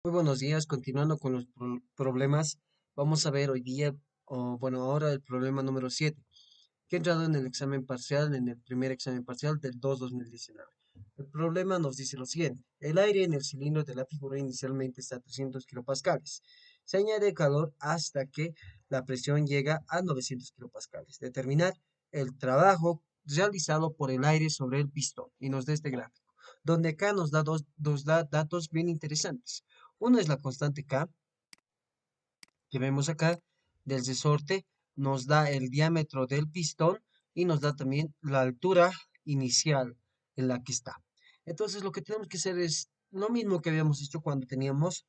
Muy buenos días, continuando con los problemas, vamos a ver hoy día, ahora el problema número 7, que ha entrado en el examen parcial, en el primer examen parcial del 2-2019. El problema nos dice lo siguiente: el aire en el cilindro de la figura inicialmente está a 300 kilopascales. Se añade calor hasta que la presión llega a 900 kilopascales. Determinar el trabajo realizado por el aire sobre el pistón y nos da este gráfico, donde acá nos da dos datos bien interesantes. Uno es la constante K, que vemos acá, del resorte, nos da el diámetro del pistón y nos da también la altura inicial en la que está. Entonces lo que tenemos que hacer es lo mismo que habíamos hecho cuando teníamos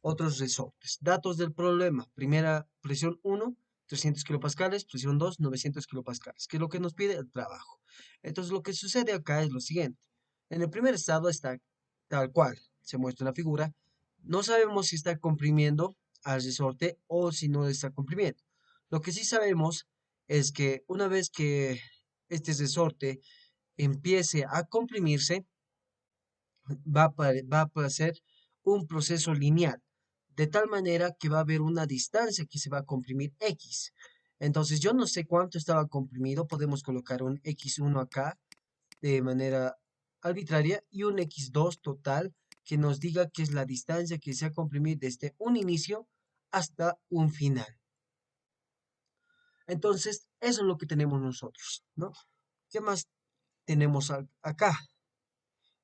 otros resortes. Datos del problema. Primera, presión 1, 300 kilopascales, presión 2, 900 kilopascales, que es lo que nos pide el trabajo. Entonces lo que sucede acá es lo siguiente. En el primer estado está tal cual se muestra en la figura. No sabemos si está comprimiendo al resorte o si no está comprimiendo. Lo que sí sabemos es que una vez que este resorte empiece a comprimirse, va a ser un proceso lineal, de tal manera que va a haber una distancia que se va a comprimir X. Entonces, yo no sé cuánto estaba comprimido, podemos colocar un X1 acá de manera arbitraria y un X2 total que nos diga que es la distancia que se va a comprimir desde un inicio hasta un final. Entonces, eso es lo que tenemos nosotros, ¿no? ¿Qué más tenemos acá?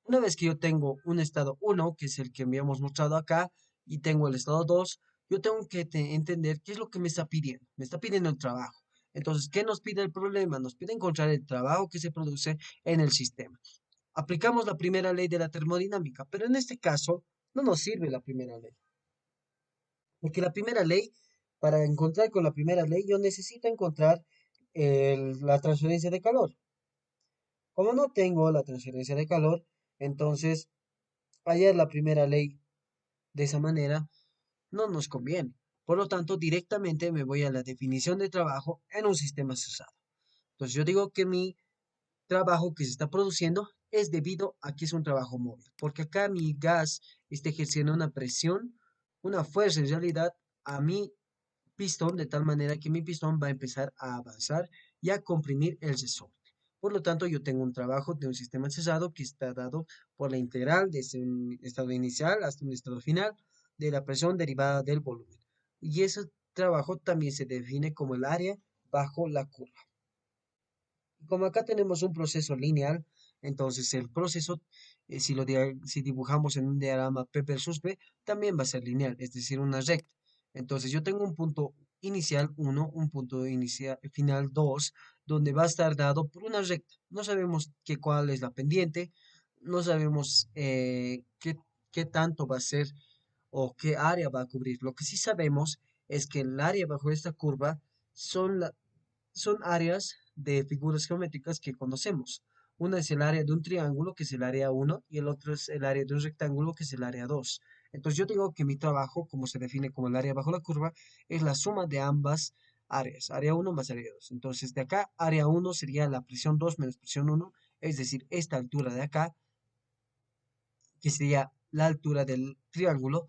Una vez que yo tengo un estado 1, que es el que habíamos mostrado acá, y tengo el estado 2, yo tengo que entender qué es lo que me está pidiendo. Me está pidiendo el trabajo. Entonces, ¿qué nos pide el problema? Nos pide encontrar el trabajo que se produce en el sistema. Aplicamos la primera ley de la termodinámica, pero en este caso no nos sirve la primera ley. Porque la primera ley, para encontrar con la primera ley, yo necesito encontrar la transferencia de calor. Como no tengo la transferencia de calor, entonces hallar la primera ley de esa manera no nos conviene. Por lo tanto, directamente me voy a la definición de trabajo en un sistema cesado. Entonces, yo digo que mi trabajo que se está produciendo es debido a que es un trabajo móvil, porque acá mi gas está ejerciendo una presión, una fuerza en realidad a mi pistón, de tal manera que mi pistón va a empezar a avanzar y a comprimir el resorte. Por lo tanto, yo tengo un trabajo de un sistema cesado que está dado por la integral desde un estado inicial hasta un estado final de la presión derivada del volumen. Y ese trabajo también se define como el área bajo la curva. Como acá tenemos un proceso lineal, entonces el proceso, si dibujamos en un diagrama P versus P, también va a ser lineal, es decir, una recta. Entonces yo tengo un punto inicial 1, un punto inicial, final 2, donde va a estar dado por una recta. No sabemos cuál es la pendiente, no sabemos qué tanto va a ser o qué área va a cubrir. Lo que sí sabemos es que el área bajo esta curva son son áreas de figuras geométricas que conocemos. Una es el área de un triángulo, que es el área 1, y el otro es el área de un rectángulo, que es el área 2. Entonces yo digo que mi trabajo, como se define como el área bajo la curva, es la suma de ambas áreas, área 1 más área 2. Entonces de acá, área 1 sería la presión 2 menos presión 1, es decir, esta altura de acá, que sería la altura del triángulo,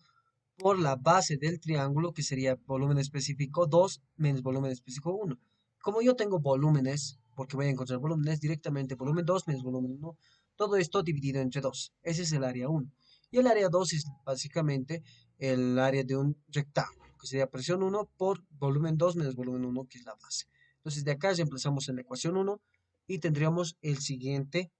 por la base del triángulo, que sería volumen específico 2 menos volumen específico 1. Como yo tengo volúmenes, porque voy a encontrar volúmenes directamente, volumen 2 menos volumen 1, todo esto dividido entre 2. Ese es el área 1. Y el área 2 es básicamente el área de un rectángulo, que sería presión 1 por volumen 2 menos volumen 1, que es la base. Entonces de acá reemplazamos en la ecuación 1 y tendríamos el siguiente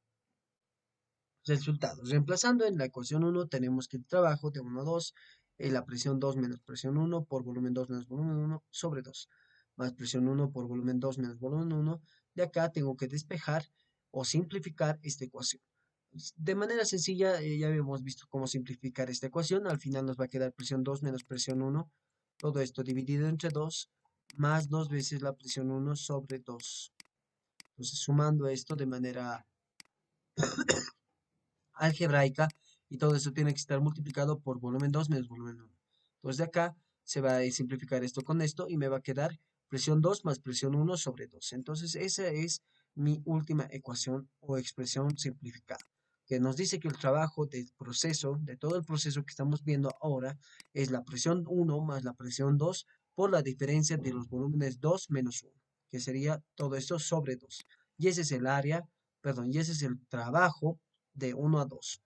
resultados. Reemplazando en la ecuación 1 tenemos que el trabajo de 1 a 2, la presión 2 menos presión 1 por volumen 2 menos volumen 1 sobre 2, más presión 1 por volumen 2 menos volumen 1. De acá tengo que despejar o simplificar esta ecuación. De manera sencilla, ya habíamos visto cómo simplificar esta ecuación. Al final nos va a quedar presión 2 menos presión 1. Todo esto dividido entre 2, más 2 veces la presión 1 sobre 2. Entonces, sumando esto de manera algebraica, y todo eso tiene que estar multiplicado por volumen 2 menos volumen 1. Entonces de acá se va a simplificar esto con esto y me va a quedar presión 2 más presión 1 sobre 2. Entonces esa es mi última ecuación o expresión simplificada. que nos dice que el trabajo del proceso, de todo el proceso que estamos viendo ahora, es la presión 1 más la presión 2 por la diferencia de los volúmenes 2 menos 1, que sería todo esto sobre 2. Y ese es el área, perdón, y ese es el trabajo de 1 a 2.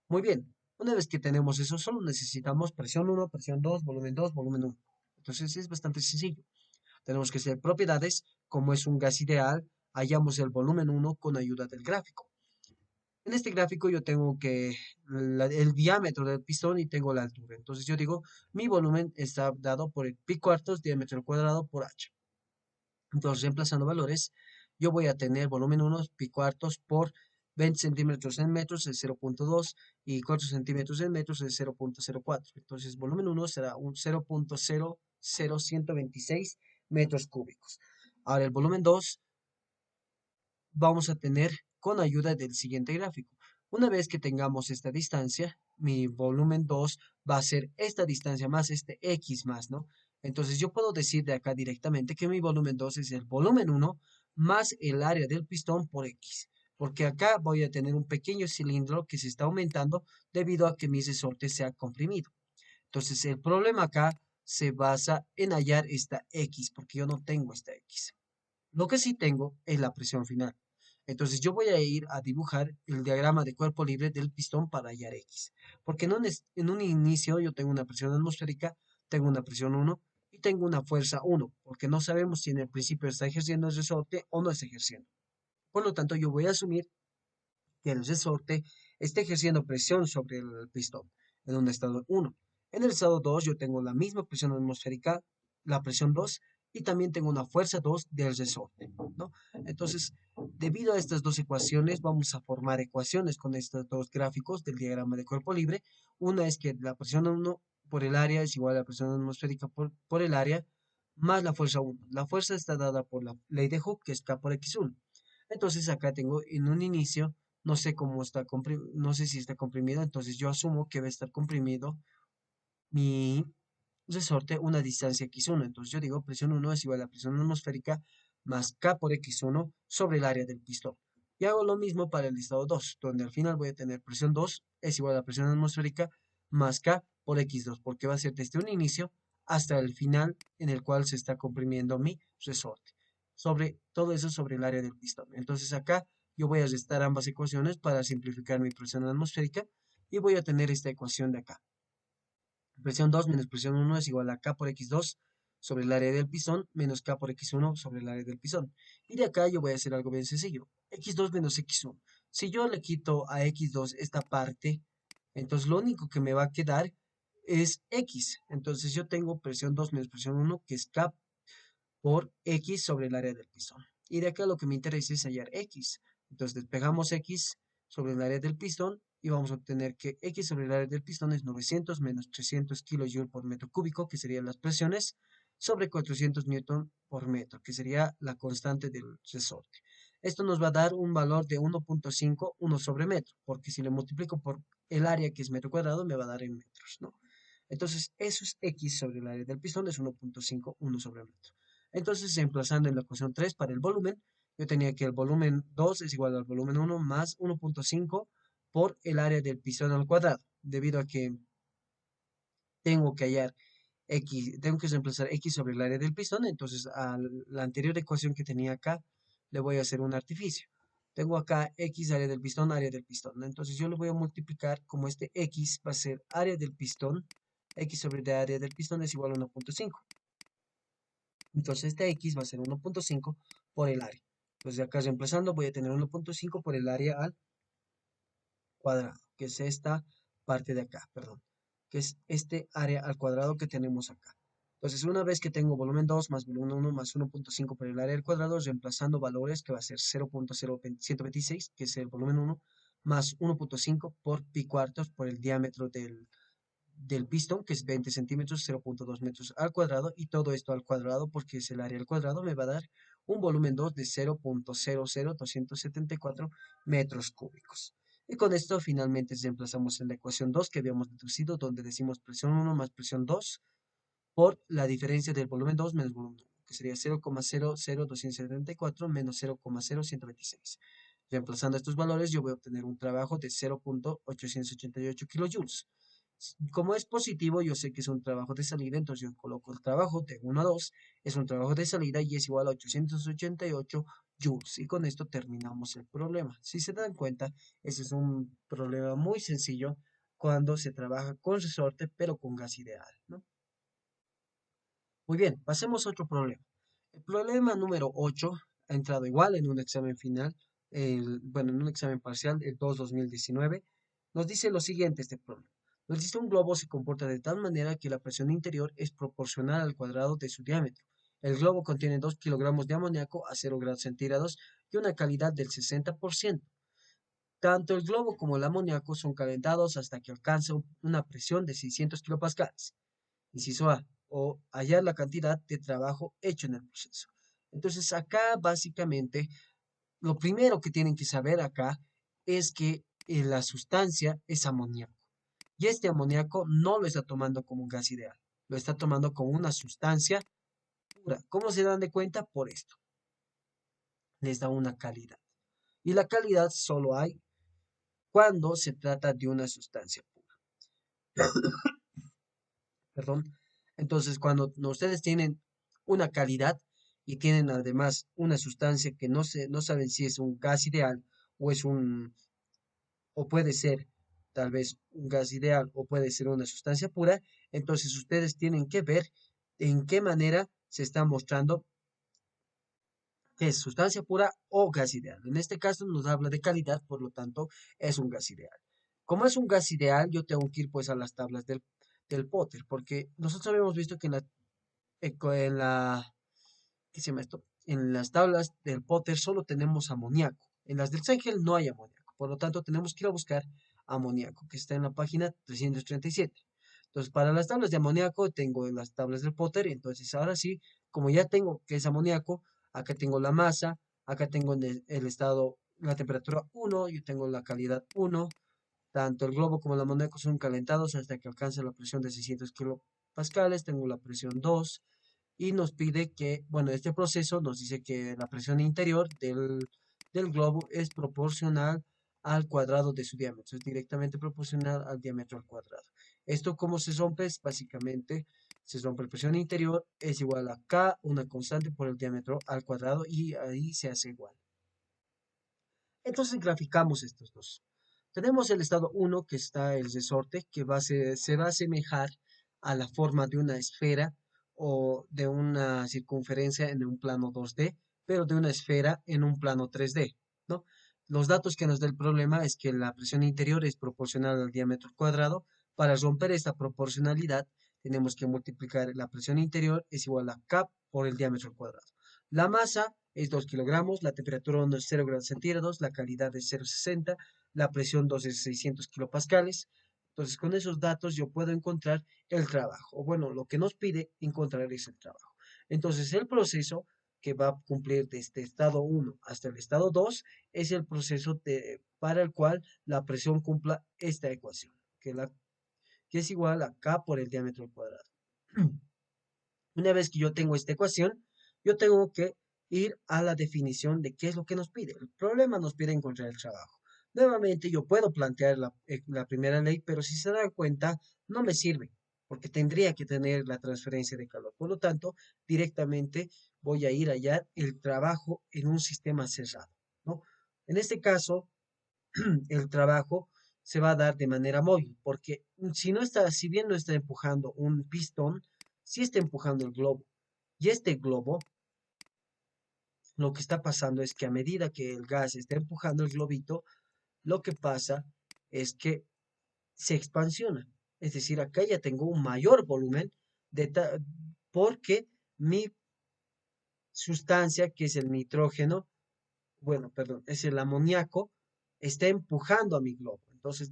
Muy bien, una vez que tenemos eso, solo necesitamos presión 1, presión 2, volumen 2, volumen 1. Entonces es bastante sencillo. Tenemos que hacer propiedades, como es un gas ideal, hallamos el volumen 1 con ayuda del gráfico. En este gráfico yo tengo que el diámetro del pistón y tengo la altura. Entonces yo digo, mi volumen está dado por el pi cuartos diámetro al cuadrado por h. Entonces, reemplazando valores, yo voy a tener volumen 1 pi cuartos por 20 centímetros en metros es 0.2 y 4 centímetros en metros es 0.04. Entonces, volumen 1 será un 0.00126 metros cúbicos. Ahora, el volumen 2 vamos a tener con ayuda del siguiente gráfico. Una vez que tengamos esta distancia, mi volumen 2 va a ser esta distancia más este X más, ¿no? Entonces yo puedo decir de acá directamente que mi volumen 2 es el volumen 1 más el área del pistón por X. Porque acá voy a tener un pequeño cilindro que se está aumentando debido a que mi resorte se ha comprimido. Entonces el problema acá se basa en hallar esta X, porque yo no tengo esta X. Lo que sí tengo es la presión final. Entonces yo voy a ir a dibujar el diagrama de cuerpo libre del pistón para hallar X. Porque en un inicio yo tengo una presión atmosférica, tengo una presión 1 y tengo una fuerza 1, porque no sabemos si en el principio está ejerciendo el resorte o no está ejerciendo. Por lo tanto, yo voy a asumir que el resorte esté ejerciendo presión sobre el pistón en un estado 1. En el estado 2 yo tengo la misma presión atmosférica, la presión 2, y también tengo una fuerza 2 del resorte, ¿no? Entonces, debido a estas dos ecuaciones, vamos a formar ecuaciones con estos dos gráficos del diagrama de cuerpo libre. Una es que la presión 1 por el área es igual a la presión atmosférica por el área más la fuerza 1. La fuerza está dada por la ley de Hooke, que es K por X1. Entonces, acá tengo en un inicio no sé cómo está comprimido, no sé si está comprimido, entonces yo asumo que va a estar comprimido mi resorte una distancia x1. Entonces yo digo presión 1 es igual a presión atmosférica más K por x1 sobre el área del pistón. Y hago lo mismo para el estado 2, donde al final voy a tener presión 2 es igual a presión atmosférica más K por x2, porque va a ser desde un inicio hasta el final en el cual se está comprimiendo mi resorte. Sobre todo eso sobre el área del pistón. Entonces acá yo voy a restar ambas ecuaciones para simplificar mi presión atmosférica y voy a tener esta ecuación de acá. Presión 2 menos presión 1 es igual a K por X2 sobre el área del pistón menos K por X1 sobre el área del pistón. Y de acá yo voy a hacer algo bien sencillo. X2 menos X1. Si yo le quito a X2 esta parte, entonces lo único que me va a quedar es X. Entonces yo tengo presión 2 menos presión 1, que es K por X sobre el área del pistón. Y de acá lo que me interesa es hallar X. Entonces despejamos X sobre el área del pistón y vamos a obtener que X sobre el área del pistón es 900 menos 300 kJ por metro cúbico, que serían las presiones, sobre 400 newton por metro, que sería la constante del resorte. Esto nos va a dar un valor de 1.5, 1 sobre metro, porque si le multiplico por el área que es metro cuadrado, me va a dar en metros, ¿no? Entonces, eso es X sobre el área del pistón, es 1.5, 1 sobre metro. Entonces, emplazando en la ecuación 3 para el volumen, yo tenía que el volumen 2 es igual al volumen 1 más 1.5 por el área del pistón al cuadrado, debido a que tengo que hallar X, tengo que reemplazar X sobre el área del pistón, entonces a la anterior ecuación que tenía acá, le voy a hacer un artificio. Tengo acá X área del pistón, área del pistón. Entonces yo le voy a multiplicar como este X va a ser área del pistón, X sobre el área del pistón es igual a 1.5. Entonces este X va a ser 1.5 por el área. Entonces de acá reemplazando voy a tener 1.5 por el área al cuadrado, que es esta parte de acá, perdón, que es este área al cuadrado que tenemos acá. Entonces, una vez que tengo volumen 2 más volumen 1 más 1.5 por el área al cuadrado, reemplazando valores que va a ser 0.0126, que es el volumen 1, más 1.5 por pi cuartos por el diámetro del pistón, que es 20 centímetros, 0.2 metros al cuadrado, y todo esto al cuadrado, porque es el área al cuadrado, me va a dar un volumen 2 de 0.00274 metros cúbicos. Y con esto finalmente reemplazamos en la ecuación 2 que habíamos deducido, donde decimos presión 1 más presión 2 por la diferencia del volumen 2 menos volumen 1, que sería 0,00274 menos 0,0126. Reemplazando estos valores, yo voy a obtener un trabajo de 0,888 kilojoules. Como es positivo, yo sé que es un trabajo de salida, entonces yo coloco el trabajo de 1 a 2, es un trabajo de salida y es igual a 888 joules. Y con esto terminamos el problema. Si se dan cuenta, ese es un problema muy sencillo cuando se trabaja con resorte, pero con gas ideal, ¿no? Muy bien, pasemos a otro problema. El problema número 8 ha entrado igual en un examen final, bueno, en un examen parcial, el 2-2019. Nos dice lo siguiente este problema. Nos dice un globo se comporta de tal manera que la presión interior es proporcional al cuadrado de su diámetro. El globo contiene 2 kilogramos de amoníaco a 0 grados centígrados y una calidad del 60%. Tanto el globo como el amoníaco son calentados hasta que alcanzan una presión de 600 kilopascales. Inciso A, o hallar la cantidad de trabajo hecho en el proceso. Entonces, acá básicamente, lo primero que tienen que saber acá es que la sustancia es amoníaco. Y este amoníaco no lo está tomando como un gas ideal, lo está tomando como una sustancia pura. ¿Cómo se dan de cuenta? Por esto. Les da una calidad. Y la calidad solo hay cuando se trata de una sustancia pura. Perdón. Entonces, cuando ustedes tienen una calidad y tienen además una sustancia que no saben si es un gas ideal o es o puede ser tal vez un gas ideal o puede ser una sustancia pura, entonces ustedes tienen que ver en qué manera se está mostrando que es sustancia pura o gas ideal. En este caso nos habla de calidad, por lo tanto es un gas ideal. Como es un gas ideal, yo tengo que ir pues a las tablas del Potter, porque nosotros habíamos visto que en la, ¿qué se llama esto? En las tablas del Potter solo tenemos amoníaco. En las del Sengel no hay amoníaco. Por lo tanto, tenemos que ir a buscar amoníaco, que está en la página 337. Entonces, para las tablas de amoníaco tengo las tablas del Potter. Entonces, ahora sí, como ya tengo que es amoníaco, acá tengo la masa, acá tengo el estado, la temperatura 1, yo tengo la calidad 1. Tanto el globo como el amoníaco son calentados hasta que alcance la presión de 600 kilopascales. Tengo la presión 2 y nos pide que, bueno, este proceso nos dice que la presión interior del globo es proporcional al cuadrado de su diámetro, es directamente proporcional al diámetro al cuadrado. ¿Esto cómo se rompe? Es básicamente, se rompe la presión interior, es igual a K, una constante por el diámetro al cuadrado, y ahí se hace igual. Entonces graficamos estos dos. Tenemos el estado 1, que está el resorte, que se va a asemejar a la forma de una esfera o de una circunferencia en un plano 2D, pero de una esfera en un plano 3D, ¿no? Los datos que nos da el problema es que la presión interior es proporcional al diámetro cuadrado. Para romper esta proporcionalidad, tenemos que multiplicar la presión interior es igual a K por el diámetro cuadrado. La masa es 2 kilogramos, la temperatura 1 es 0 grados centígrados, la calidad es 0,60, la presión 2 es 600 kilopascales. Entonces, con esos datos yo puedo encontrar el trabajo. O bueno, lo que nos pide encontrar es el trabajo. Entonces, el proceso que va a cumplir desde este estado 1 hasta el estado 2 es el proceso para el cual la presión cumpla esta ecuación, que es igual a K por el diámetro al cuadrado. Una vez que yo tengo esta ecuación, yo tengo que ir a la definición de qué es lo que nos pide. El problema nos pide encontrar el trabajo. Nuevamente, yo puedo plantear la primera ley, pero si se dan cuenta, no me sirve, porque tendría que tener la transferencia de calor. Por lo tanto, directamente voy a ir a hallar el trabajo en un sistema cerrado, ¿no? En este caso, el trabajo se va a dar de manera móvil, porque si bien no está empujando un pistón, sí está empujando el globo. Y este globo, lo que está pasando es que a medida que el gas está empujando el globito, lo que pasa es que se expansiona. Es decir, acá ya tengo un mayor volumen porque mi sustancia, que es el nitrógeno, bueno, perdón, es el amoníaco, está empujando a mi globo. Entonces,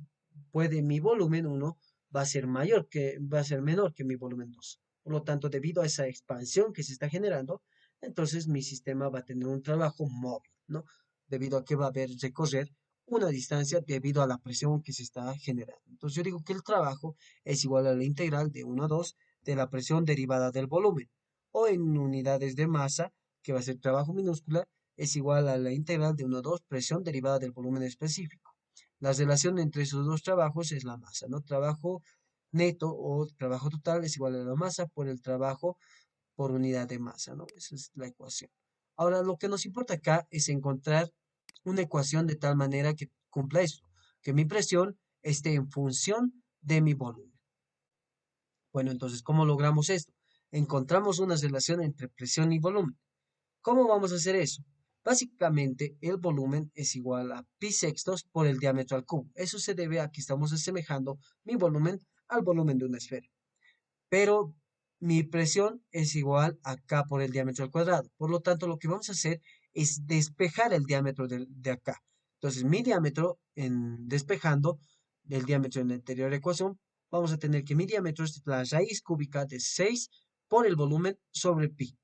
mi volumen 1 va a ser menor que mi volumen 2. Por lo tanto, debido a esa expansión que se está generando, entonces mi sistema va a tener un trabajo móvil, ¿no? Debido a que va a haber recorrer una distancia debido a la presión que se está generando. Entonces, yo digo que el trabajo es igual a la integral de 1 a 2 de la presión derivada del volumen, o en unidades de masa, que va a ser trabajo minúscula, es igual a la integral de 1 a 2 presión derivada del volumen específico. La relación entre esos dos trabajos es la masa, ¿no? Trabajo neto o trabajo total es igual a la masa por el trabajo por unidad de masa, ¿no? Esa es la ecuación. Ahora, lo que nos importa acá es encontrar una ecuación de tal manera que cumpla eso, que mi presión esté en función de mi volumen. Bueno, entonces, ¿cómo logramos esto? Encontramos una relación entre presión y volumen. ¿Cómo vamos a hacer eso? Básicamente, el volumen es igual a pi sextos por el diámetro al cubo. Eso se debe a que estamos asemejando mi volumen al volumen de una esfera. Pero mi presión es igual a K por el diámetro al cuadrado. Por lo tanto, lo que vamos a hacer es despejar el diámetro de acá. Entonces, mi diámetro, en despejando el diámetro en la anterior ecuación, vamos a tener que mi diámetro es la raíz cúbica de 6 por el volumen sobre pi.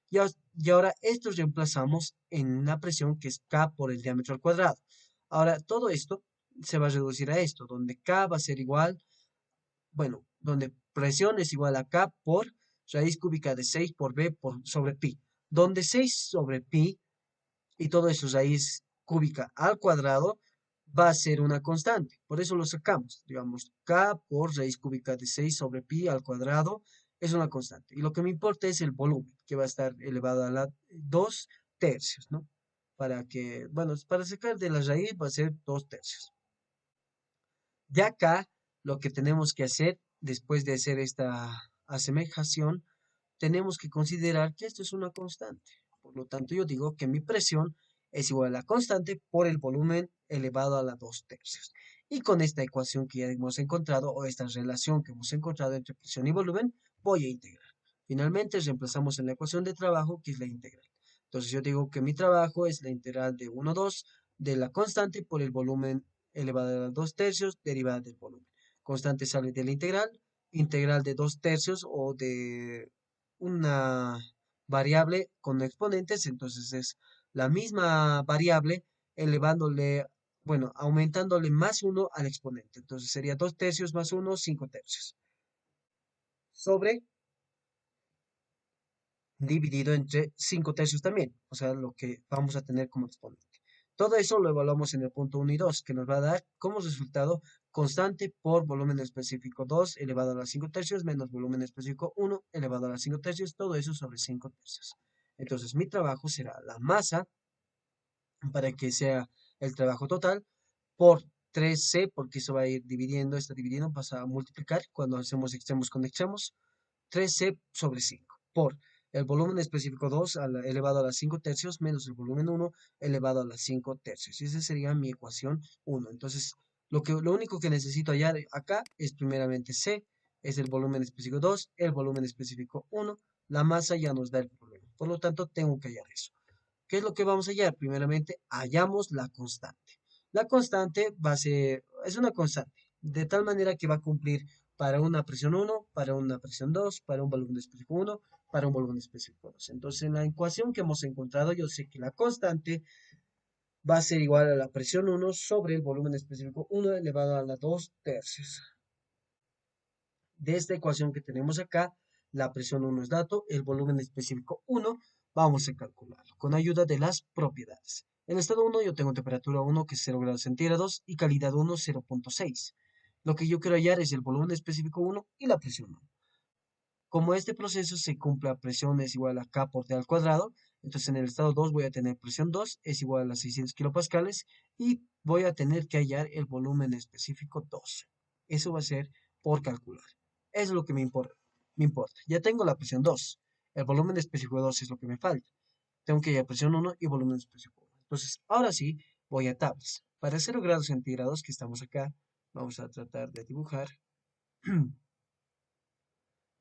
Y ahora esto reemplazamos en la presión que es K por el diámetro al cuadrado. Ahora, todo esto se va a reducir a esto, donde K va a ser igual, bueno, donde presión es igual a K por raíz cúbica de 6 por B por sobre pi, donde 6 sobre pi y todo eso raíz cúbica al cuadrado va a ser una constante. Por eso lo sacamos. Digamos, K por raíz cúbica de 6 sobre pi al cuadrado es una constante. Y lo que me importa es el volumen, que va a estar elevado a la 2 tercios, ¿no? Para que, bueno, para sacar de la raíz va a ser 2 tercios. De acá, lo que tenemos que hacer después de hacer esta asemejación, tenemos que considerar que esto es una constante. Por lo tanto, yo digo que mi presión es igual a la constante por el volumen elevado a la 2 tercios. Y con esta ecuación que ya hemos encontrado, o esta relación que hemos encontrado entre presión y volumen, voy a integrar. Finalmente, reemplazamos en la ecuación de trabajo, que es la integral. Entonces, yo digo que mi trabajo es la integral de 1 a 2 de la constante por el volumen elevado a la 2 tercios derivada del volumen. Constante sale de la integral de 2 tercios o de una variable con exponentes, entonces es la misma variable elevándole, bueno, aumentándole más uno al exponente. Entonces sería 2 tercios más uno 5 tercios. Sobre dividido entre 5 tercios también, o sea, lo que vamos a tener como exponente. Todo eso lo evaluamos en el punto 1 y 2, que nos va a dar como resultado constante por volumen específico 2 elevado a la 5 tercios menos volumen específico 1 elevado a la 5 tercios, todo eso sobre 5 tercios. Entonces, mi trabajo será la masa para que sea el trabajo total por 3C, porque eso va a ir dividiendo, está dividiendo, pasa a multiplicar cuando hacemos extremos con extremos, 3C sobre 5 por el volumen específico 2 elevado a las 5 tercios menos el volumen 1 elevado a las 5 tercios. Y esa sería mi ecuación 1. Entonces, lo único que necesito hallar acá es primeramente C, es el volumen específico 2, el volumen específico 1, la masa ya nos da el problema. Por lo tanto, tengo que hallar eso. ¿Qué es lo que vamos a hallar? Primeramente, hallamos la constante. La constante es una constante, de tal manera que va a cumplir para una presión 1, para una presión 2, para un volumen específico 1, para un volumen específico 2. Entonces, en la ecuación que hemos encontrado, yo sé que la constante va a ser igual a la presión 1 sobre el volumen específico 1 elevado a la 2 tercios. De esta ecuación que tenemos acá, la presión 1 es dato, el volumen específico 1, vamos a calcularlo con ayuda de las propiedades. En estado 1 yo tengo temperatura 1 que es 0 grados centígrados y calidad 1 0.6. Lo que yo quiero hallar es el volumen específico 1 y la presión 1. Como este proceso se cumple a presión es igual a K por D al cuadrado, entonces en el estado 2 voy a tener presión 2 es igual a 600 kilopascales y voy a tener que hallar el volumen específico 2. Eso va a ser por calcular. Eso es lo que me importa. Ya tengo la presión 2. El volumen específico 2 es lo que me falta. Tengo que hallar presión 1 y volumen específico 1. Entonces, ahora sí, voy a tablas. Para 0 grados centígrados, que estamos acá, vamos a tratar de dibujar.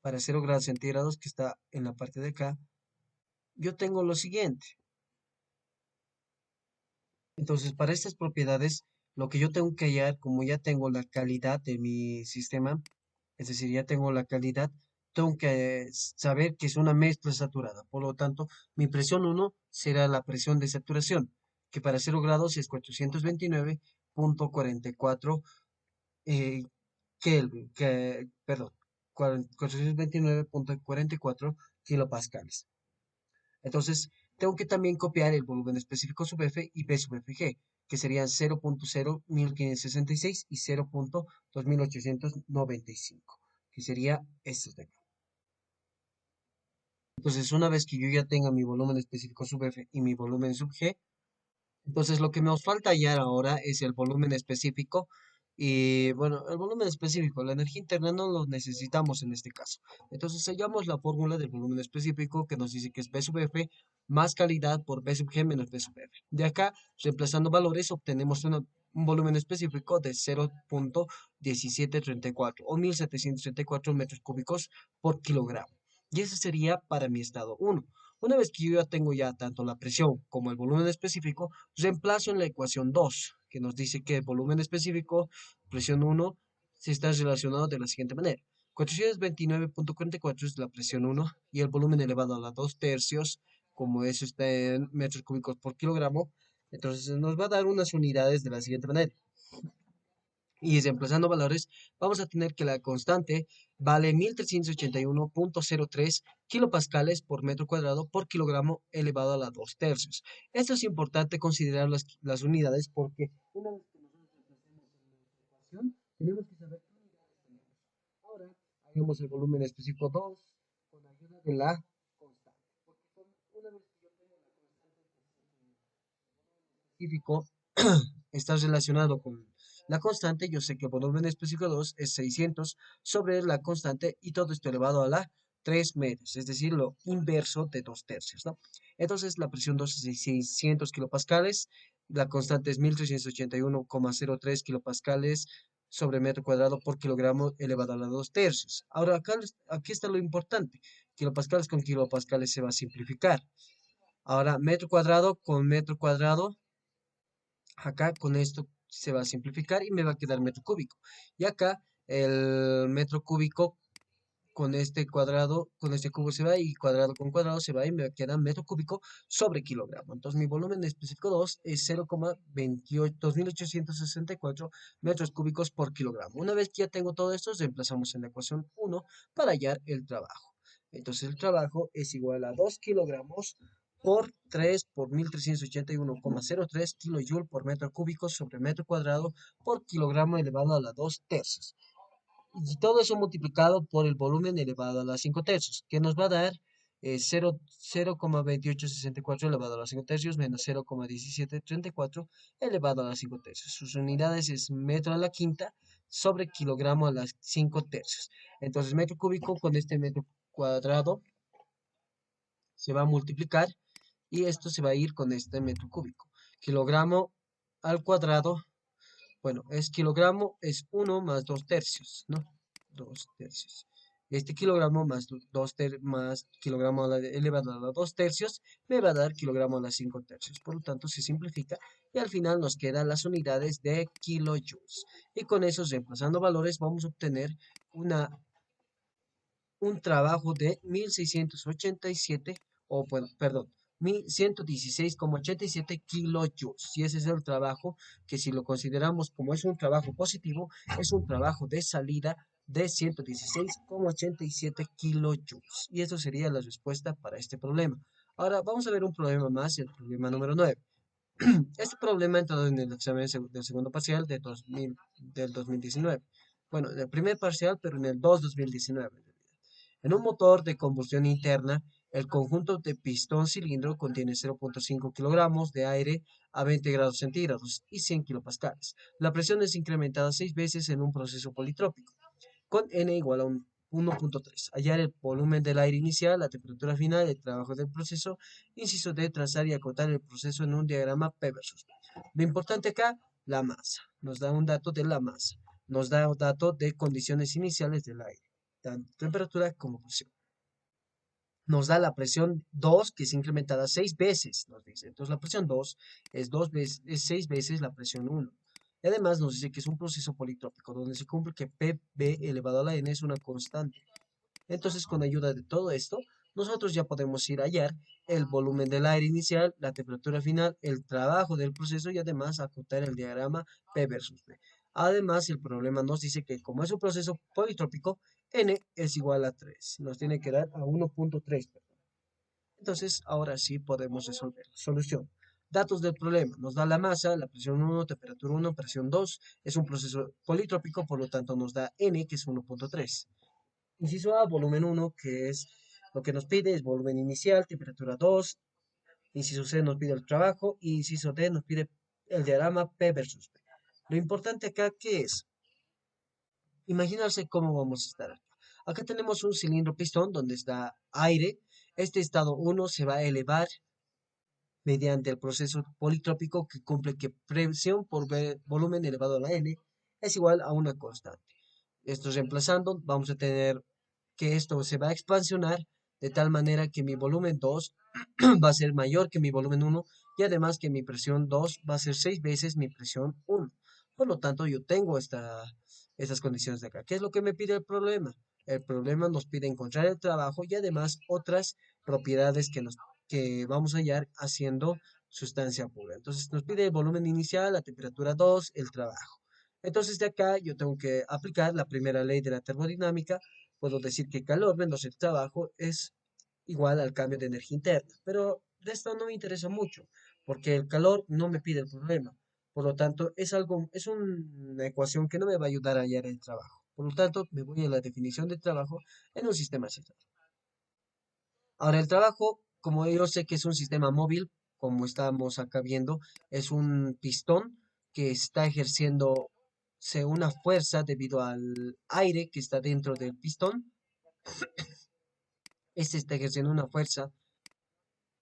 Para 0 grados centígrados, que está en la parte de acá, yo tengo lo siguiente. Entonces, para estas propiedades, lo que yo tengo que hallar, como ya tengo la calidad de mi sistema, es decir, ya tengo la calidad, tengo que saber que es una mezcla saturada. Por lo tanto, mi presión 1 será la presión de saturación, que para 0 grados es 429.44 Kelvin, perdón, 429.44 kilopascales. Entonces, tengo que también copiar el volumen específico sub F y P sub Fg, que serían 0.01566 y 0.2895, que sería estos de acá. Entonces, una vez que yo ya tenga mi volumen específico sub F y mi volumen sub G, entonces lo que nos falta hallar ahora es el volumen específico y bueno, el volumen específico, la energía interna no lo necesitamos en este caso. Entonces hallamos la fórmula del volumen específico que nos dice que es B sub F más calidad por B sub G menos B sub F. De acá, reemplazando valores, obtenemos un volumen específico de 0.1734 o 1734 metros cúbicos por kilogramo. Y ese sería para mi estado 1. Una vez que yo ya tengo ya tanto la presión como el volumen específico, reemplazo en la ecuación 2, que nos dice que el volumen específico, presión 1, se está relacionado de la siguiente manera. 429.44 es la presión 1 y el volumen elevado a la 2 tercios, como eso está en metros cúbicos por kilogramo, entonces nos va a dar unas unidades de la siguiente manera. Y reemplazando valores, vamos a tener que la constante vale 1381.03 kilopascales por metro cuadrado por kilogramo elevado a la 2 tercios. Esto es importante considerar las unidades porque una vez que nosotros reemplacemos en nuestra ecuación, tenemos que saber qué unidades tenemos. Ahora, hagamos el volumen específico 2 con ayuda de la constante. Porque una vez que yo tengo la constante, específico está relacionado con la constante, yo sé que el volumen específico 2 es 600 sobre la constante y todo esto elevado a la 3 metros, es decir, lo inverso de 2 tercios, ¿no? Entonces la presión 2 es 600 kilopascales, la constante es 1381,03 kilopascales sobre metro cuadrado por kilogramo elevado a la 2 tercios. Ahora aquí está lo importante, kilopascales con kilopascales se va a simplificar. Ahora metro cuadrado con metro cuadrado. Acá con esto se va a simplificar y me va a quedar metro cúbico. Y acá el metro cúbico con este cuadrado, con este cubo se va y cuadrado con cuadrado se va y me queda metro cúbico sobre kilogramo. Entonces mi volumen específico 2 es 0,2864 metros cúbicos por kilogramo. Una vez que ya tengo todo esto, reemplazamos en la ecuación 1 para hallar el trabajo. Entonces el trabajo es igual a 2 kilogramos por 3 por 1381,03 kilojoule por metro cúbico sobre metro cuadrado por kilogramo elevado a la 2 tercios. Y todo eso multiplicado por el volumen elevado a la 5 tercios, que nos va a dar 0,2864 elevado a la 5 tercios menos 0,1734 elevado a la 5 tercios. Sus unidades es metro a la quinta sobre kilogramo a las 5 tercios. Entonces, metro cúbico con este metro cuadrado se va a multiplicar y esto se va a ir con este metro cúbico. Kilogramo al cuadrado, bueno, es kilogramo es 1 más 2 tercios, ¿no? 2 tercios. Este kilogramo más, más kilogramo elevado a la 2 tercios me va a dar kilogramo a la 5 tercios. Por lo tanto, se simplifica y al final nos quedan las unidades de kilojoules. Y con eso, reemplazando valores, vamos a obtener un trabajo de 1687, o bueno, perdón, 1116,87 kilojoules. Y ese es el trabajo que si lo consideramos como es un trabajo positivo, es un trabajo de salida de 116,87 kilojoules. Y eso sería la respuesta para este problema. Ahora vamos a ver un problema más, el problema número 9. Este problema ha entrado en el examen del segundo parcial del 2019. Bueno, en el primer parcial, pero en el 2019. En un motor de combustión interna, el conjunto de pistón-cilindro contiene 0,5 kilogramos de aire a 20 grados centígrados y 100 kilopascales. La presión es incrementada 6 veces en un proceso politrópico, con N igual a 1.3. Hallar el volumen del aire inicial, la temperatura final, el trabajo del proceso, inciso D, trazar y acotar el proceso en un diagrama P versus P. Lo importante acá, la masa. Nos da un dato de la masa. Nos da un dato de condiciones iniciales del aire, tanto temperatura como presión. Nos da la presión 2, que es incrementada 6 veces, nos dice. Entonces la presión 2 es, 6 veces la presión 1. Y además nos dice que es un proceso politrópico, donde se cumple que PB elevado a la n es una constante. Entonces, con ayuda de todo esto, nosotros ya podemos ir a hallar el volumen del aire inicial, la temperatura final, el trabajo del proceso y además acotar el diagrama P versus P. Además, el problema nos dice que como es un proceso politrópico, N es igual a 3. Nos tiene que dar a 1.3. Entonces, ahora sí podemos resolver. Solución. Datos del problema. Nos da la masa, la presión 1, temperatura 1, presión 2. Es un proceso politrópico, por lo tanto nos da N, que es 1.3. Inciso A, volumen 1, que es lo que nos pide, es volumen inicial, temperatura 2. Inciso C nos pide el trabajo. Y inciso D nos pide el diagrama P versus P. Lo importante acá, ¿qué es? Imaginarse cómo vamos a estar acá. Acá tenemos un cilindro pistón donde está aire. Este estado 1 se va a elevar mediante el proceso politrópico que cumple que presión por volumen elevado a la n es igual a una constante. Esto reemplazando, vamos a tener que esto se va a expansionar de tal manera que mi volumen 2 va a ser mayor que mi volumen 1 y además que mi presión 2 va a ser 6 veces mi presión 1. Por lo tanto, yo tengo estas condiciones de acá. ¿Qué es lo que me pide el problema? El problema nos pide encontrar el trabajo y además otras propiedades que vamos a hallar haciendo sustancia pura. Entonces nos pide el volumen inicial, la temperatura 2, el trabajo. Entonces de acá yo tengo que aplicar la primera ley de la termodinámica. Puedo decir que calor menos el trabajo es igual al cambio de energía interna. Pero de esto no me interesa mucho, porque el calor no me pide el problema. Por lo tanto, es una ecuación que no me va a ayudar a hallar el trabajo. Por lo tanto, me voy a la definición de trabajo en un sistema central. Ahora, el trabajo, como yo sé que es un sistema móvil, como estamos acá viendo, es un pistón que está ejerciendo una fuerza debido al aire que está dentro del pistón. Este está ejerciendo una fuerza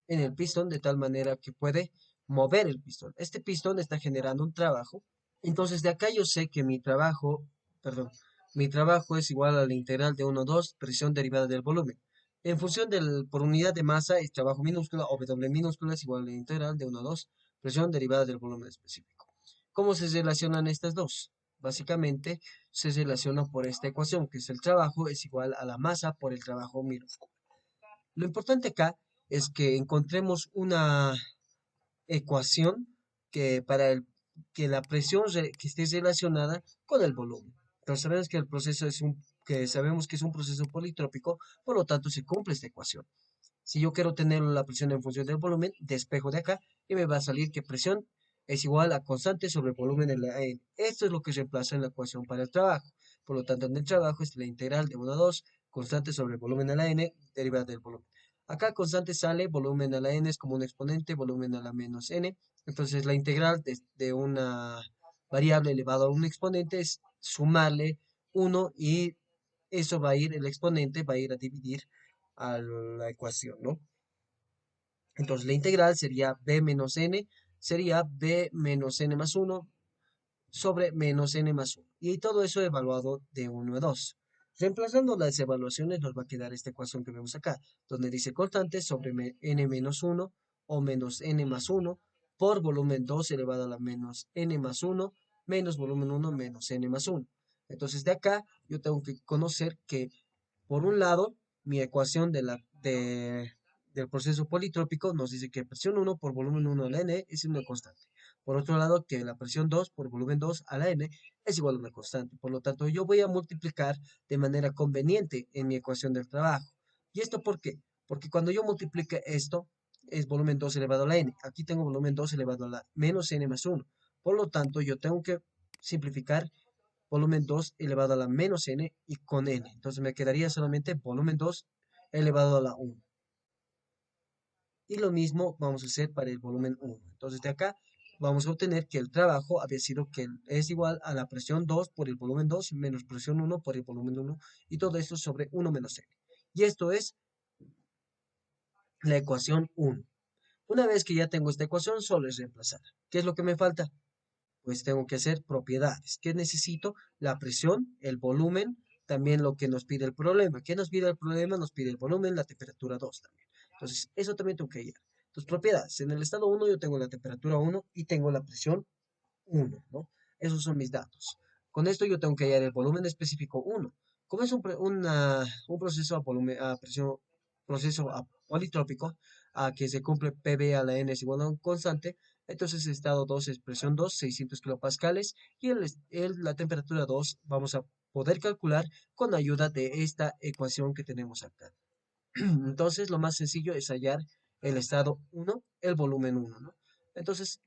en el pistón de tal manera que puede mover el pistón. Este pistón está generando un trabajo. Entonces de acá yo sé que mi trabajo es igual a la integral de 1,2 presión derivada del volumen. En función por unidad de masa, el trabajo minúscula o W minúscula es igual a la integral de 1,2 presión derivada del volumen específico. ¿Cómo se relacionan estas dos? Básicamente se relaciona por esta ecuación, que es el trabajo es igual a la masa por el trabajo minúsculo. Lo importante acá es que encontremos una ecuación que para que la presión que esté relacionada con el volumen. Entonces sabemos que el proceso que sabemos que es un proceso politrópico, por lo tanto se cumple esta ecuación. Si yo quiero tener la presión en función del volumen, despejo de acá y me va a salir que presión es igual a constante sobre el volumen de la N. Esto es lo que se reemplaza en la ecuación para el trabajo. Por lo tanto, en el trabajo es la integral de 1 a 2, constante sobre el volumen de la N, derivada del volumen. Acá constante sale, volumen a la N es como un exponente, volumen a la menos N. Entonces, la integral de una variable elevado a un exponente es sumarle 1 y eso va a ir, el exponente va a ir a dividir a la ecuación, ¿no? Entonces la integral sería b menos n, sería b menos n más 1 sobre menos n más 1. Y todo eso evaluado de 1 a 2. Reemplazando las evaluaciones nos va a quedar esta ecuación que vemos acá, donde dice constante sobre n menos 1 o menos n más 1 por volumen 2 elevado a la menos n más 1 menos volumen 1 menos n más 1. Entonces de acá yo tengo que conocer que por un lado, mi ecuación del proceso politrópico nos dice que presión 1 por volumen 1 a la n es una constante. Por otro lado, que la presión 2 por volumen 2 a la n es igual a una constante. Por lo tanto, yo voy a multiplicar de manera conveniente en mi ecuación del trabajo. ¿Y esto por qué? Porque cuando yo multiplique esto, es volumen 2 elevado a la n. Aquí tengo volumen 2 elevado a la menos n más 1. Por lo tanto, yo tengo que simplificar volumen 2 elevado a la menos n y con n. Entonces me quedaría solamente volumen 2 elevado a la 1. Y lo mismo vamos a hacer para el volumen 1. Entonces de acá vamos a obtener que el trabajo había sido que es igual a la presión 2 por el volumen 2 menos presión 1 por el volumen 1 y todo esto sobre 1 menos n. Y esto es la ecuación 1. Una vez que ya tengo esta ecuación, solo es reemplazar. ¿Qué es lo que me falta? Pues tengo que hacer propiedades. ¿Qué necesito? La presión, el volumen, también lo que nos pide el problema. ¿Qué nos pide el problema? Nos pide el volumen, la temperatura 2 también. Entonces, eso también tengo que hallar. Entonces, propiedades. En el estado 1 yo tengo la temperatura 1 y tengo la presión 1, ¿no? Esos son mis datos. Con esto yo tengo que hallar el volumen específico 1. Como es un proceso a, volumen, a presión, proceso politrópico, a que se cumple PV a la N es igual a un constante, entonces estado 2 es presión 2, 600 kilopascales, y la temperatura 2 vamos a poder calcular con ayuda de esta ecuación que tenemos acá. Entonces, lo más sencillo es hallar el estado uno, el volumen uno, ¿no? Entonces,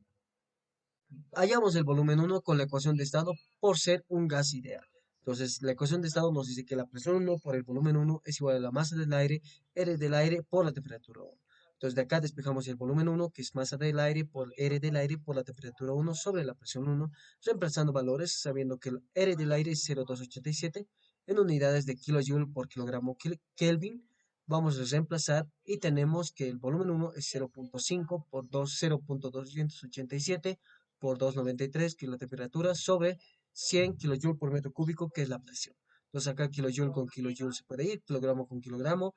hallamos el volumen uno con la ecuación de estado por ser un gas ideal. Entonces, la ecuación de estado nos dice que la presión uno por el volumen uno es igual a la masa del aire, R del aire por la temperatura uno. Entonces, de acá despejamos el volumen uno, que es masa del aire por R del aire por la temperatura uno sobre la presión uno, reemplazando valores, sabiendo que el R del aire es 0,287 en unidades de kilojoule por kilogramo Kelvin. Vamos a reemplazar y tenemos que el volumen uno es 0,5 por 0,287 por 293, que es la temperatura, sobre 100 kilojoules por metro cúbico, que es la presión. Entonces acá kilojoule con kilojoule se puede ir, kilogramo con kilogramo,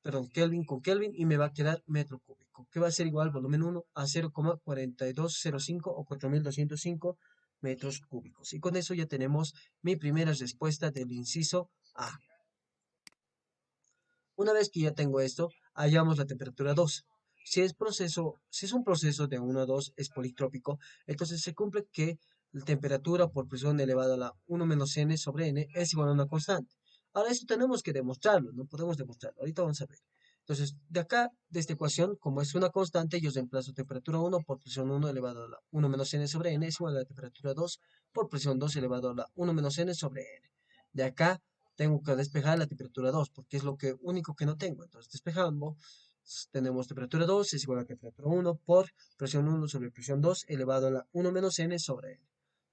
perdón, Kelvin con Kelvin, y me va a quedar metro cúbico, que va a ser igual volumen uno a 0,4205 o 4205 metros cúbicos. Y con eso ya tenemos mi primera respuesta del inciso A. Una vez que ya tengo esto, hallamos la temperatura 2. Si es un proceso de 1 a 2, es politrópico, entonces se cumple que la temperatura por presión elevada a la 1 menos n sobre n es igual a una constante. Ahora esto tenemos que demostrarlo, no podemos demostrarlo. Ahorita vamos a ver. Entonces, de acá, de esta ecuación, como es una constante, yo reemplazo temperatura 1 por presión 1 elevado a la 1 menos n sobre n es igual a la temperatura 2 por presión 2 elevado a la 1 menos n sobre n. De acá tengo que despejar la temperatura 2 porque es lo que, único que no tengo. Entonces, despejando, tenemos temperatura 2 es igual a temperatura 1 por presión 1 sobre presión 2 elevado a la 1 menos n sobre n.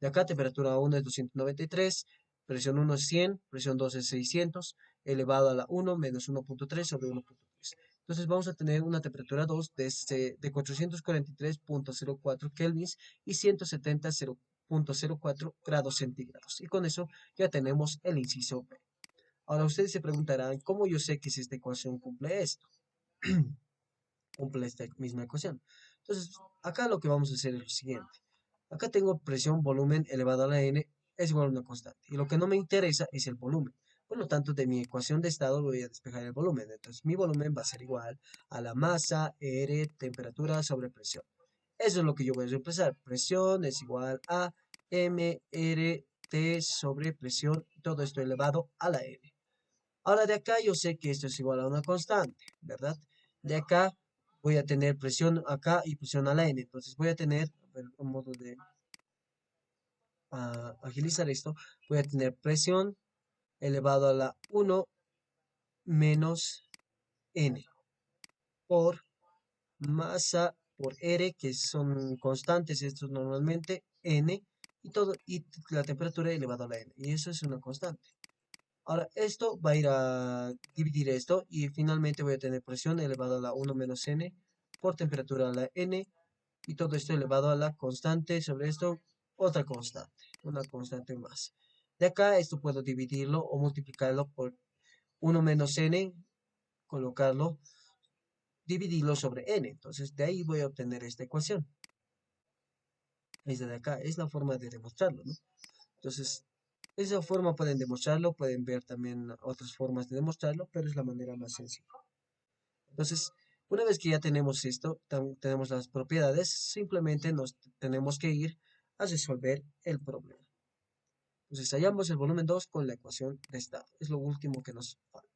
De acá, temperatura 1 es 293, presión 1 es 100, presión 2 es 600, elevado a la 1 menos 1,3 sobre 1,3. Entonces vamos a tener una temperatura 2 de 443,04 kelvins y 170,04 grados centígrados. Y con eso ya tenemos el inciso B. Ahora ustedes se preguntarán, ¿cómo yo sé que si esta ecuación cumple esto? Cumple esta misma ecuación. Entonces, acá lo que vamos a hacer es lo siguiente. Acá tengo presión, volumen elevado a la n es igual a una constante. Y lo que no me interesa es el volumen. Por lo tanto, de mi ecuación de estado voy a despejar el volumen. Entonces, mi volumen va a ser igual a la masa, R, temperatura sobre presión. Eso es lo que yo voy a reemplazar. Presión es igual a mRT sobre presión. Todo esto elevado a la n. Ahora de acá yo sé que esto es igual a una constante, ¿verdad? De acá voy a tener presión acá y presión a la n. Entonces voy a tener, a ver, un modo de agilizar esto, voy a tener presión elevado a la 1 menos n por masa por R, que son constantes estos normalmente, n, y todo, y la temperatura elevado a la n. Y eso es una constante. Ahora, esto va a ir a dividir esto y finalmente voy a tener presión elevado a la 1 menos n por temperatura a la n y todo esto elevado a la constante sobre esto, otra constante, una constante más. De acá esto puedo dividirlo o multiplicarlo por 1 menos n, colocarlo, dividirlo sobre n. Entonces de ahí voy a obtener esta ecuación. Esta de acá es la forma de demostrarlo, ¿no? Entonces, esa forma pueden demostrarlo, pueden ver también otras formas de demostrarlo, pero es la manera más sencilla. Entonces, una vez que ya tenemos esto, tenemos las propiedades, simplemente nos tenemos que ir a resolver el problema. Entonces, hallamos el volumen 2 con la ecuación de estado. Es lo último que nos falta.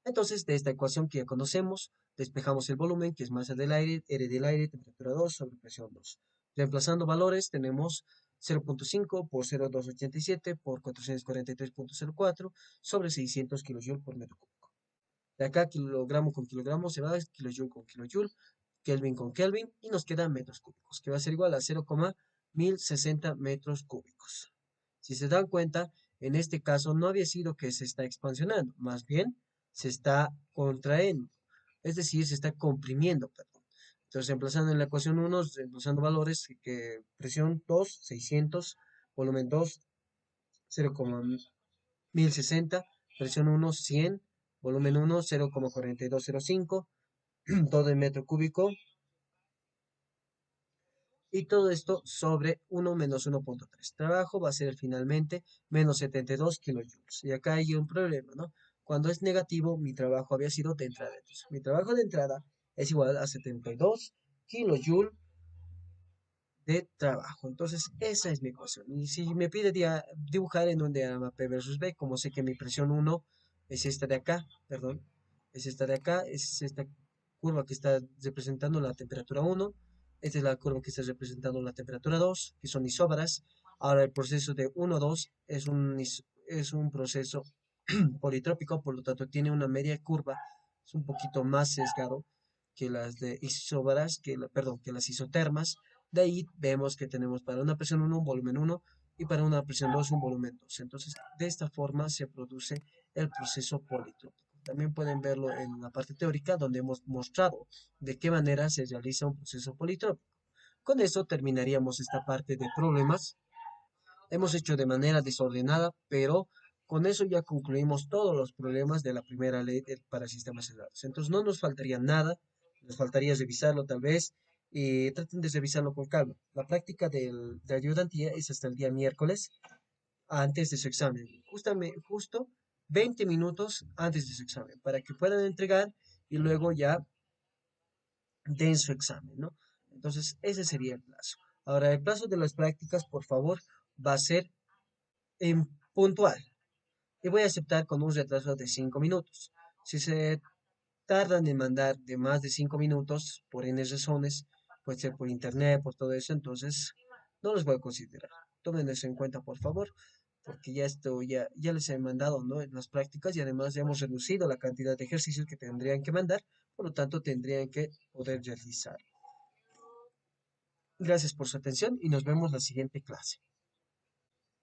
Entonces, de esta ecuación que ya conocemos, despejamos el volumen, que es masa del aire, R del aire, temperatura 2 sobre presión 2. Reemplazando valores, tenemos 0,5 por 0,287 por 443,04 sobre 600 kilojoules por metro cúbico. De acá, kilogramo con kilogramo se va, kilojoule con kilojoule, Kelvin con Kelvin, y nos quedan metros cúbicos, que va a ser igual a 0,1060 metros cúbicos. Si se dan cuenta, en este caso no había sido que se está expansionando, más bien se está contrayendo, es decir, se está comprimiendo, perdón. Entonces, reemplazando en la ecuación 1, reemplazando valores, que presión 2, 600, volumen 2, 0,1060, presión 1, 100, volumen 1, 0,4205, todo en metro cúbico, y todo esto sobre 1 menos 1,3. Trabajo va a ser finalmente menos 72 kilojoules. Y acá hay un problema, ¿no? Cuando es negativo, mi trabajo había sido de entrada. Entonces, mi trabajo de entrada es igual a 72 kilojoules de trabajo. Entonces, esa es mi ecuación. Y si me pide dibujar en un diagrama P versus B, como sé que mi presión uno es esta de acá, perdón, es esta de acá, es esta curva que está representando la temperatura uno, esta es la curva que está representando la temperatura 2, que son isóbaras. Ahora el proceso de uno 2 es un proceso politrópico, por lo tanto tiene una media curva, es un poquito más sesgado que las de isóbaras, perdón, que las isotermas. De ahí vemos que tenemos para una presión uno un volumen uno y para una presión 2 un volumen 2. Entonces, de esta forma se produce el proceso politrópico. También pueden verlo en la parte teórica donde hemos mostrado de qué manera se realiza un proceso politrópico. Con eso terminaríamos esta parte de problemas. Hemos hecho de manera desordenada, pero con eso ya concluimos todos los problemas de la primera ley para sistemas cerrados. Entonces no nos faltaría nada, nos faltaría revisarlo tal vez, y traten de revisarlo con calma. La práctica de ayudantía es hasta el día miércoles antes de su examen, justo 20 minutos antes de su examen, para que puedan entregar y luego ya den su examen, ¿no? Entonces, ese sería el plazo. Ahora, el plazo de las prácticas, por favor, va a ser en puntual. Y voy a aceptar con un retraso de 5 minutos. Si se tardan en mandar de más de 5 minutos, por N razones, puede ser por internet, por todo eso, entonces no los voy a considerar. Tomen eso en cuenta, por favor, porque ya les he mandado, ¿no? En las prácticas y además ya hemos reducido la cantidad de ejercicios que tendrían que mandar, por lo tanto tendrían que poder realizar. Gracias por su atención y nos vemos la siguiente clase.